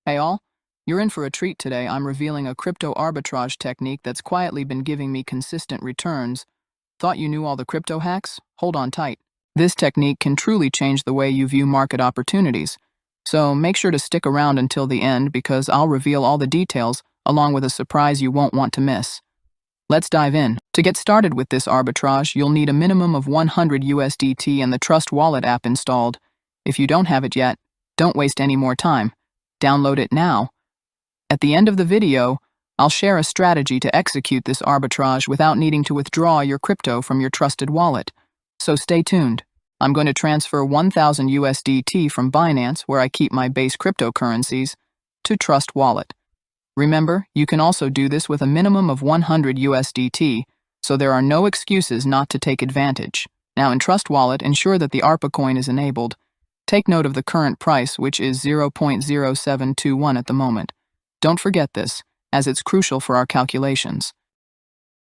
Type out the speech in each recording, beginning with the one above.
Hey all, you're in for a treat today. I'm revealing a crypto arbitrage technique that's quietly been giving me consistent returns. Thought you knew all the crypto hacks? Hold on tight. This technique can truly change the way you view market opportunities. So make sure to stick around until the end because I'll reveal all the details along with a surprise you won't want to miss. Let's dive in. To get started with this arbitrage, you'll need a minimum of 100 USDT and the Trust Wallet app installed. If you don't have it yet, don't waste any more time. Download it now. At the end of the video, I'll share a strategy to execute this arbitrage without needing to withdraw your crypto from your trusted wallet. So stay tuned. I'm going to transfer 1,000 USDT from Binance, where I keep my base cryptocurrencies, to Trust Wallet. Remember, you can also do this with a minimum of 100 USDT, so there are no excuses not to take advantage. Now in Trust Wallet, ensure that the ARPA coin is enabled. Take note of the current price, which is 0.0721 at the moment. Don't forget this, as it's crucial for our calculations.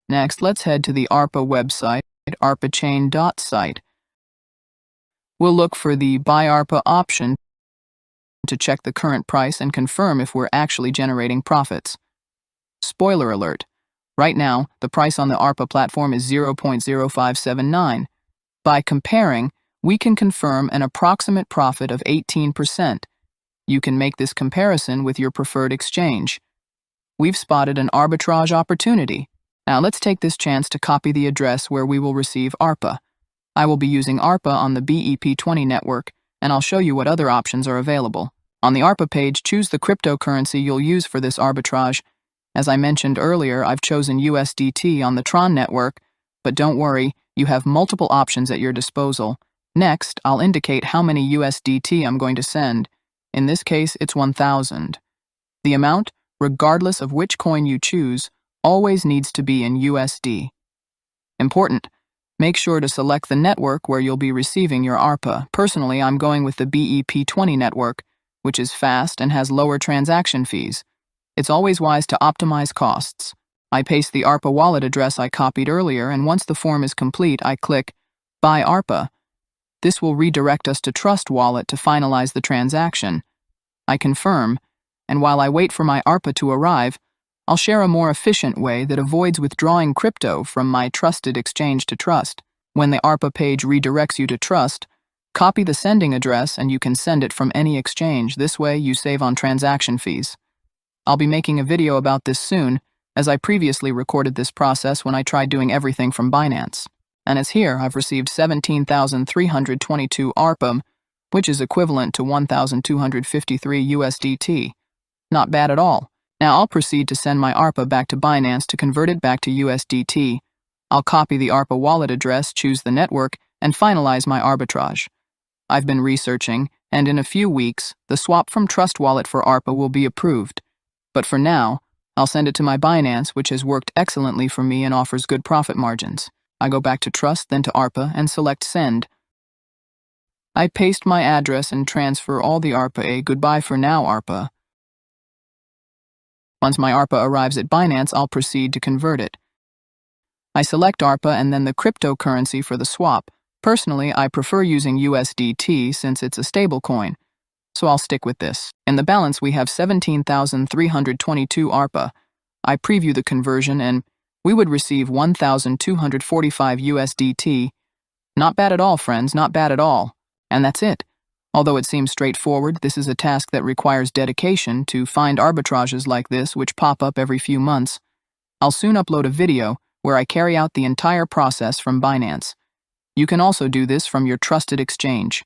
Next, let's head to the ARPA website, arbitrage.site. We'll look for the Buy ARPA option to check the current price and confirm if we're actually generating profits. Spoiler alert. Right now, the price on the ARPA platform is 0.0579. By comparing, we can confirm an approximate profit of 18%. You can make this comparison with your preferred exchange. We've spotted an arbitrage opportunity. Now let's take this chance to copy the address where we will receive ARPA. I will be using ARPA on the BEP20 network, and I'll show you what other options are available. On the ARPA page, choose the cryptocurrency you'll use for this arbitrage. As I mentioned earlier, I've chosen USDT on the Tron network, but don't worry, you have multiple options at your disposal. Next, I'll indicate how many USDT I'm going to send. In this case, it's 1,000. The amount, regardless of which coin you choose, always needs to be in USD. Important, make sure to select the network where you'll be receiving your ARPA. Personally, I'm going with the BEP20 network, which is fast and has lower transaction fees. It's always wise to optimize costs. I paste the ARPA wallet address I copied earlier, and once the form is complete, I click Buy ARPA. This will redirect us to Trust Wallet to finalize the transaction. I confirm, and while I wait for my ARPA to arrive, I'll share a more efficient way that avoids withdrawing crypto from my trusted exchange to Trust. When the ARPA page redirects you to Trust, copy the sending address and you can send it from any exchange. This way, you save on transaction fees. I'll be making a video about this soon, as I previously recorded this process when I tried doing everything from Binance. And as here, I've received 17,322 ARPA, which is equivalent to 1,253 USDT. Not bad at all. Now I'll proceed to send my ARPA back to Binance to convert it back to USDT. I'll copy the ARPA wallet address, choose the network, and finalize my arbitrage. I've been researching, and in a few weeks, the swap from Trust Wallet for ARPA will be approved. But for now, I'll send it to my Binance, which has worked excellently for me and offers good profit margins. I go back to Trust, then to ARPA, and select Send. I paste my address and transfer all the ARPA. Goodbye for now, ARPA. Once my ARPA arrives at Binance, I'll proceed to convert it. I select ARPA and then the cryptocurrency for the swap. Personally, I prefer using USDT since it's a stable coin, so I'll stick with this. In the balance, we have 17,322 ARPA. I preview the conversion and we would receive 1,245 USDT. Not bad at all, friends, not bad at all. And that's it. Although it seems straightforward, this is a task that requires dedication to find arbitrages like this which pop up every few months. I'll soon upload a video where I carry out the entire process from Binance. You can also do this from your trusted exchange.